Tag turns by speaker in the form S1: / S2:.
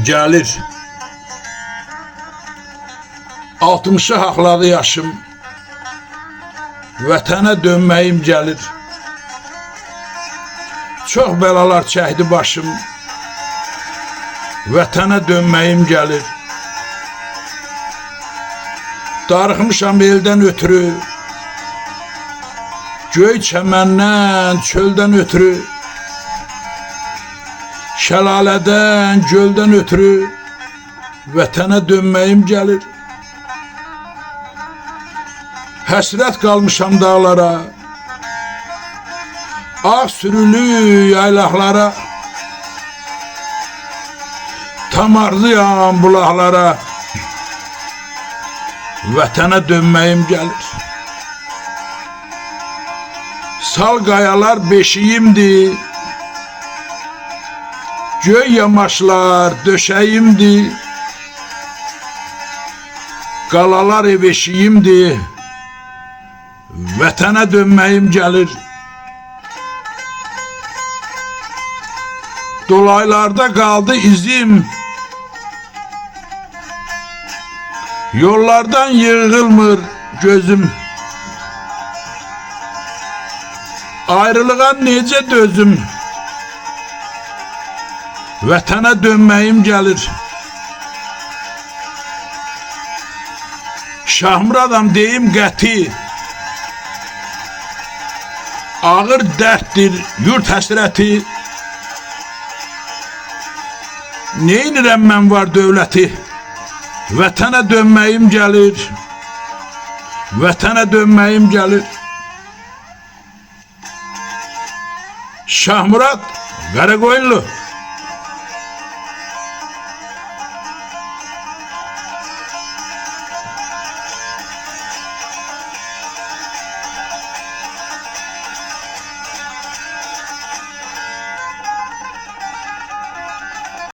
S1: gəlir. 60'ı haqladı yaşım, vətənə dönməyim gəlir. Çox bəlalar çəkdi başım, vətənə dönməyim gəlir. Darıxmışam eldən ötürü, göy çəməndən, çöldən ötürü, şəlalədən, göldən ötürü, vətənə dönməyim gəlir. Həsrət qalmışam dağlara, ağ sürülü yaylaqlara, tamardıyam bulaqlara, vətənə dönməyim gəlir. Sal qayalar beşiyimdir, göy yamaçlar döşəyimdir, qalalar ev eşiyimdir, vətənə dönməyim gəlir. Dolaylarda qaldı izim, yollardan yığılmır gözüm. Ayrılığa necə dözüm, vətənə dönməyim gəlir. Şahmıradam deyim qəti, ağır dərddir yurt həsrəti. Neynirəm mən var dövləti, vətənə dönməyim gəlir, vətənə dönməyim gəlir. Şahmurad Qaraqoyunlu.